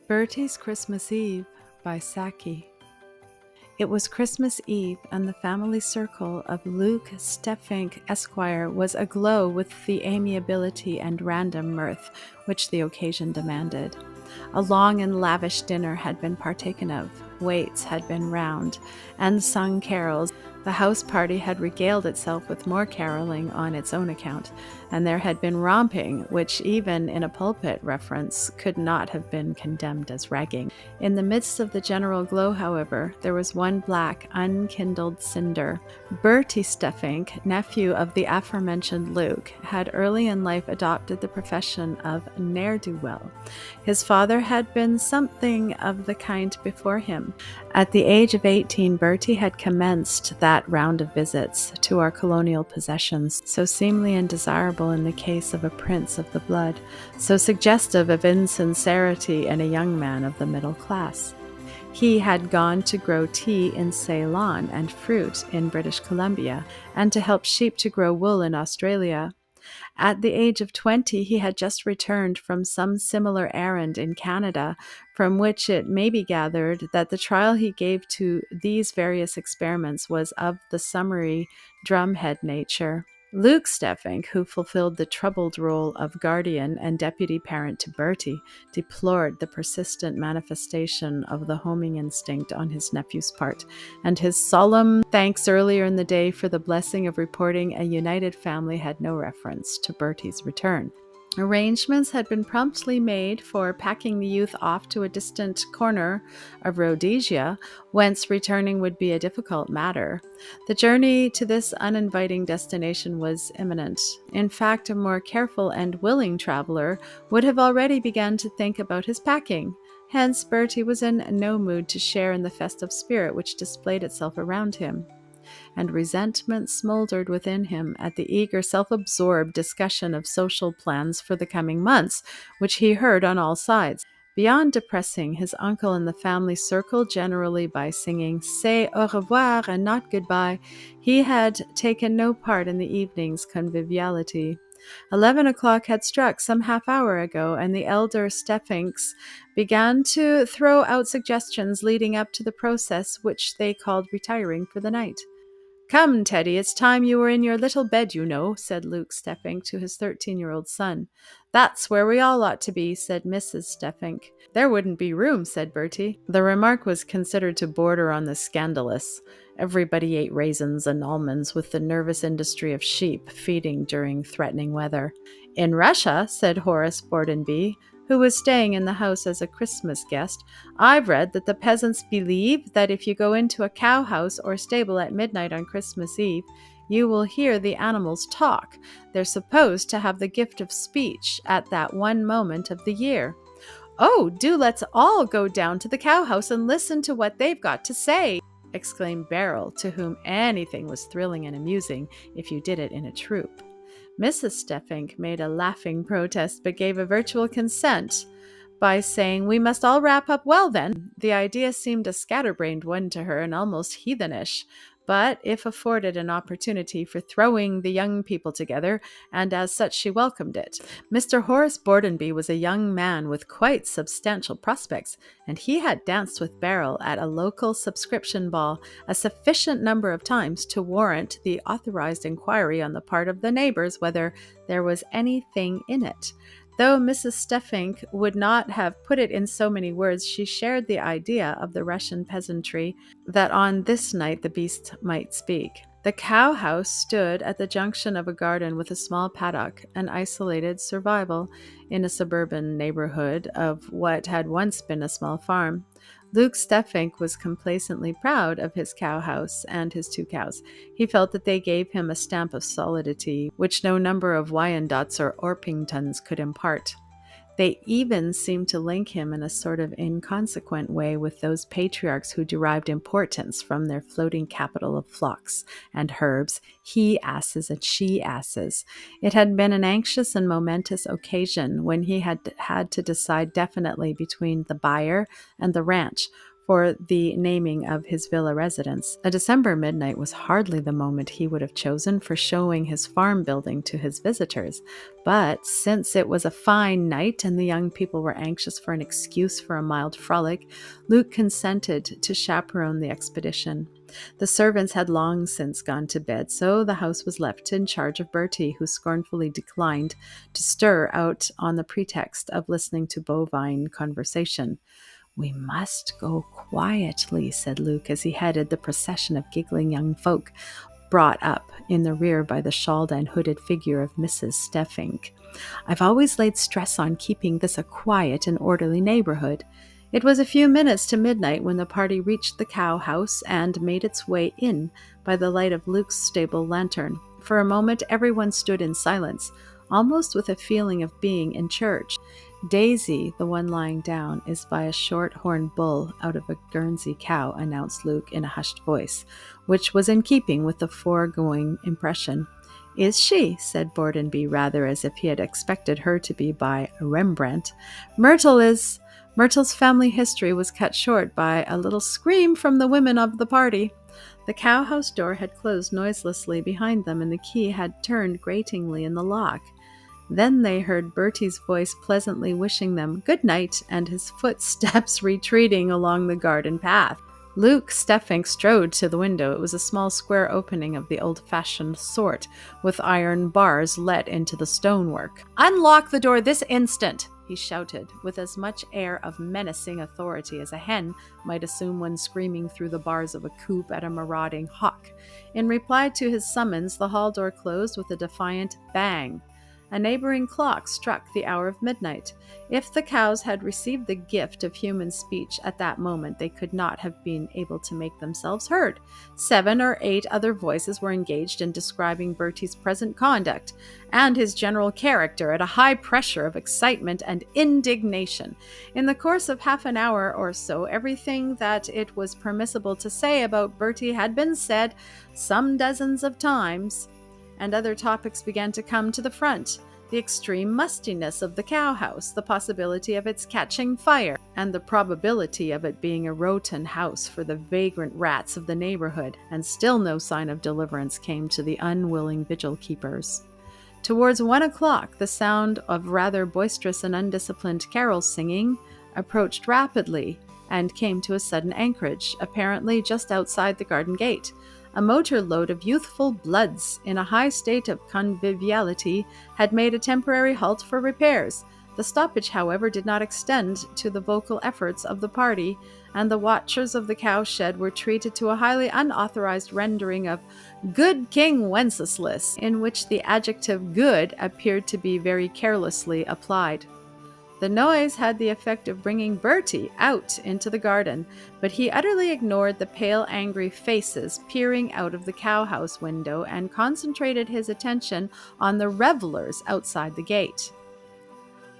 BERTIE'S Christmas Eve by Saki. It was Christmas Eve, and the family circle of 𝒕𝒐𝒓𝒔, Esquire, was aglow with the amiability and random mirth which the occasion demanded. A long and lavish dinner had been partaken of, waits had been round, and sung carols. The house party had regaled itself with more caroling on its own account, and there had been romping, which even in a pulpit reference could not have been condemned as ragging. In the midst of the general glow, however, there was one black, unkindled cinder. 𝒕𝒐𝒓𝒔, nephew of the aforementioned Luke, had early in life adopted the profession of ne'er-do-well. His father had been something of the kind before him. At the age of 18, Bertie had commenced that round of visits to our colonial possessions, so seemly and desirable in the case of a prince of the blood, so suggestive of insincerity in a young man of the middle class. He had gone to grow tea in Ceylon and fruit in British Columbia, and to help sheep to grow wool in Australia. At the age of 20, he had just returned from some similar errand in Canada, from which it may be gathered that the trial he gave to these various experiments was of the summary drumhead nature. 𝒕𝒐𝒓𝒔, who fulfilled the troubled role of guardian and deputy parent to Bertie, deplored the persistent manifestation of the homing instinct on his nephew's part, and his solemn thanks earlier in the day for the blessing of reporting a united family had no reference to Bertie's return. Arrangements had been promptly made for packing the youth off to a distant corner of Rhodesia, whence returning would be a difficult matter. The journey to this uninviting destination was imminent. In fact, a more careful and willing traveler would have already begun to think about his packing. Hence, Bertie was in no mood to share in the festive spirit which displayed itself around him, and resentment smoldered within him at the eager, self-absorbed discussion of social plans for the coming months, which he heard on all sides. Beyond depressing his uncle and the family circle generally by singing "Say au revoir" and not goodbye, he had taken no part in the evening's conviviality. 11 o'clock had struck some half hour ago, and the elder 𝒕𝒓𝒔s began to throw out suggestions leading up to the process which they called retiring for the night. "Come, Teddy, it's time you were in your little bed, you know," said 𝒕𝒐𝒓𝒔 to his 13-year-old son. "That's where we all ought to be," said Mrs. 𝒕𝒓𝒔. "There wouldn't be room," said Bertie. The remark was considered to border on the scandalous. Everybody ate raisins and almonds with the nervous industry of sheep feeding during threatening weather. "In Russia," said Horace Bordenby, who was staying in the house as a Christmas guest, "I've read that the peasants believe that if you go into a cow house or stable at midnight on Christmas Eve, you will hear the animals talk. They're supposed to have the gift of speech at that one moment of the year." "Oh, do let's all go down to the cow house and listen to what they've got to say," exclaimed Beryl, to whom anything was thrilling and amusing if you did it in a troop. Mrs. 𝒕𝒓𝒔 made a laughing protest, but gave a virtual consent by saying, "We must all wrap up well, then." The idea seemed a scatterbrained one to her and almost heathenish, but if afforded an opportunity for throwing the young people together, and as such she welcomed it. Mr. Horace Bordenby was a young man with quite substantial prospects, and he had danced with Beryl at a local subscription ball a sufficient number of times to warrant the authorized inquiry on the part of the neighbors whether there was anything in it. Though Mrs. 𝒕𝒓𝒔 would not have put it in so many words, she shared the idea of the Russian peasantry that on this night the beast might speak. The cow house stood at the junction of a garden with a small paddock, an isolated survival in a suburban neighborhood of what had once been a small farm. Luke 𝒕𝒓𝒔 was complacently proud of his cow house and his 2 cows. He felt that they gave him a stamp of solidity which no number of Wyandottes or Orpingtons could impart. They even seemed to link him in a sort of inconsequent way with those patriarchs who derived importance from their floating capital of flocks and herbs, he-asses and she-asses. It had been an anxious and momentous occasion when he had to decide definitely between the buyer and the ranch, for the naming of his villa residence. A December midnight was hardly the moment he would have chosen for showing his farm building to his visitors, but since it was a fine night and the young people were anxious for an excuse for a mild frolic, Luke consented to chaperone the expedition. The servants had long since gone to bed, so the house was left in charge of Bertie, who scornfully declined to stir out on the pretext of listening to bovine conversation. "We must go quietly," said Luke as he headed the procession of giggling young folk, brought up in the rear by the shawled and hooded figure of Mrs. 𝒕𝒐𝒓𝒔𝒄. "I've always laid stress on keeping this a quiet and orderly neighborhood." It was a few minutes to midnight when the party reached the cow house and made its way in by the light of Luke's stable lantern. For a moment everyone stood in silence, almost with a feeling of being in church. "Daisy, the one lying down, is by a short-horned bull out of a Guernsey cow," announced Luke in a hushed voice, which was in keeping with the foregoing impression. "Is she?" said Bordenby, rather as if he had expected her to be by a Rembrandt. "Myrtle is—" Myrtle's family history was cut short by a little scream from the women of the party. The cowhouse door had closed noiselessly behind them, and the key had turned gratingly in the lock. Then they heard Bertie's voice pleasantly wishing them good night, and his footsteps retreating along the garden path. Luke 𝒕𝒐𝒏𝒃 strode to the window. It was a small square opening of the old-fashioned sort, with iron bars let into the stonework. "Unlock the door this instant!" he shouted, with as much air of menacing authority as a hen might assume when screaming through the bars of a coop at a marauding hawk. In reply to his summons, the hall door closed with a defiant bang. A neighboring clock struck the hour of midnight. If the cows had received the gift of human speech at that moment, they could not have been able to make themselves heard. 7 or 8 other voices were engaged in describing Bertie's present conduct and his general character at a high pressure of excitement and indignation. In the course of half an hour or so, everything that it was permissible to say about Bertie had been said some dozens of times, and other topics began to come to the front. The extreme mustiness of the cowhouse, the possibility of its catching fire, and the probability of it being a rotten house for the vagrant rats of the neighborhood, and still no sign of deliverance came to the unwilling vigil-keepers. Towards 1 o'clock, the sound of rather boisterous and undisciplined carol singing approached rapidly and came to a sudden anchorage, apparently just outside the garden gate. A motor load of youthful bloods in a high state of conviviality had made a temporary halt for repairs. The stoppage, however, did not extend to the vocal efforts of the party, and the watchers of the cow shed were treated to a highly unauthorized rendering of "Good King Wenceslas," in which the adjective "good" appeared to be very carelessly applied. The noise had the effect of bringing Bertie out into the garden, but he utterly ignored the pale, angry faces peering out of the cowhouse window and concentrated his attention on the revelers outside the gate.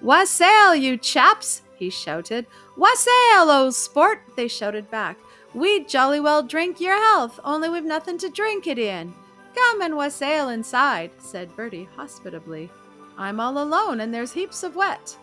"Wassail, you chaps!" he shouted. "Wassail, old sport!" they shouted back. "We'd jolly well drink your health, only we've nothing to drink it in." "Come and wassail inside," said Bertie hospitably. "I'm all alone, and there's heaps of wet."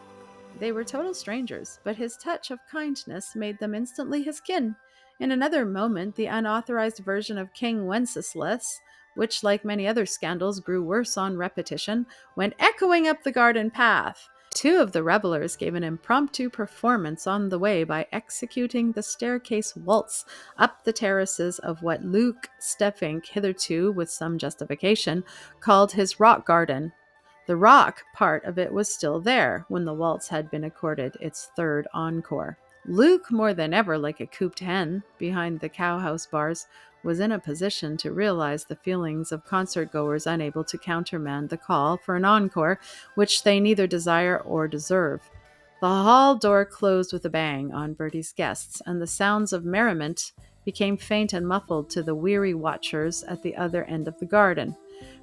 They were total strangers, but his touch of kindness made them instantly his kin. In another moment, the unauthorized version of King Wenceslas, which, like many other scandals, grew worse on repetition, went echoing up the garden path. 2 of the revelers gave an impromptu performance on the way by executing the staircase waltz up the terraces of what Luke 𝒕𝒐𝒃, hitherto, with some justification, called his rock garden. The rock part of it was still there when the waltz had been accorded its 3rd encore. Luke, more than ever like a cooped hen behind the cowhouse bars, was in a position to realize the feelings of concert-goers unable to countermand the call for an encore which they neither desire or deserve. The hall door closed with a bang on Bertie's guests, and the sounds of merriment became faint and muffled to the weary watchers at the other end of the garden.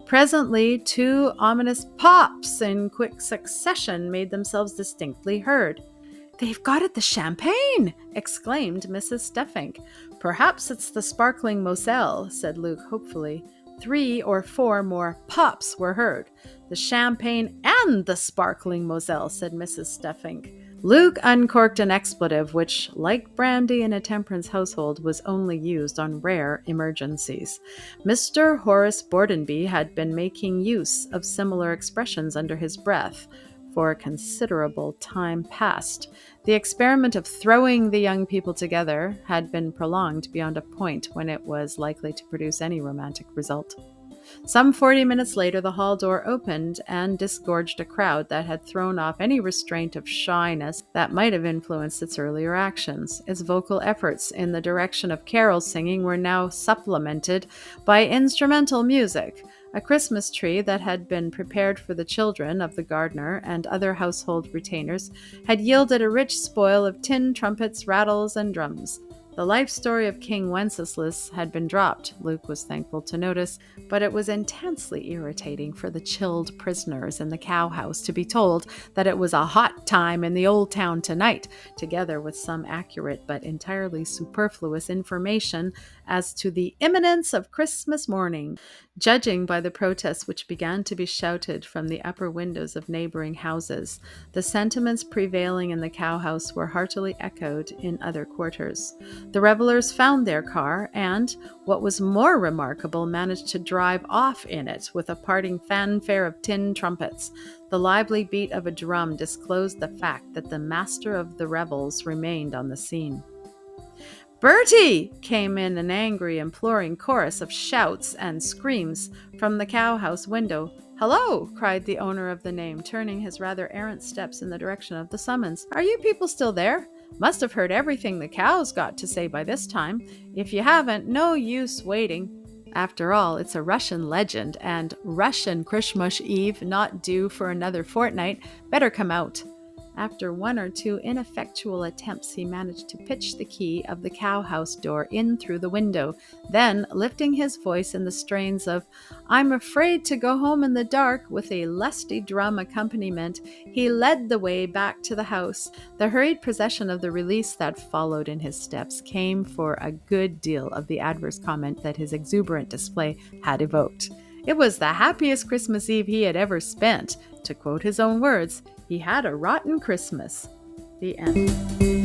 Presently, 2 ominous pops in quick succession made themselves distinctly heard. "They've got at the champagne!" exclaimed Mrs. 𝒕𝒐𝒃. "Perhaps it's the sparkling Moselle," said Luke hopefully. 3 or 4 more pops were heard. "The champagne and the sparkling Moselle," said Mrs. 𝒕𝒏𝒃. Luke uncorked an expletive which, like brandy in a temperance household, was only used on rare emergencies. Mr. Horace Bordenby had been making use of similar expressions under his breath for a considerable time past. The experiment of throwing the young people together had been prolonged beyond a point when it was likely to produce any romantic result. Some 40 minutes later, the hall door opened and disgorged a crowd that had thrown off any restraint of shyness that might have influenced its earlier actions. Its vocal efforts in the direction of carol singing were now supplemented by instrumental music. A Christmas tree that had been prepared for the children of the gardener and other household retainers had yielded a rich spoil of tin trumpets, rattles, and drums. The life story of King Wenceslas had been dropped, Luke was thankful to notice, but it was intensely irritating for the chilled prisoners in the cowhouse to be told that it was a hot time in the old town tonight, together with some accurate but entirely superfluous information as to the imminence of Christmas morning. Judging by the protests which began to be shouted from the upper windows of neighboring houses, the sentiments prevailing in the cowhouse were heartily echoed in other quarters. The revelers found their car and, what was more remarkable, managed to drive off in it with a parting fanfare of tin trumpets. The lively beat of a drum disclosed the fact that the master of the revels remained on the scene. "Bertie!" came in an angry, imploring chorus of shouts and screams from the cowhouse window. "Hello!" cried the owner of the name, turning his rather errant steps in the direction of the summons. "Are you people still there? Must have heard everything the cow's got to say by this time. If you haven't, no use waiting. After all, it's a Russian legend, and Russian Christmas Eve not due for another fortnight. Better come out." After one or two ineffectual attempts, he managed to pitch the key of the cowhouse door in through the window. Then, lifting his voice in the strains of "I'm afraid to go home in the dark," with a lusty drum accompaniment, he led the way back to the house. The hurried procession of the release that followed in his steps came for a good deal of the adverse comment that his exuberant display had evoked. It was the happiest Christmas Eve he had ever spent. To quote his own words, "He had a rotten Christmas." The end.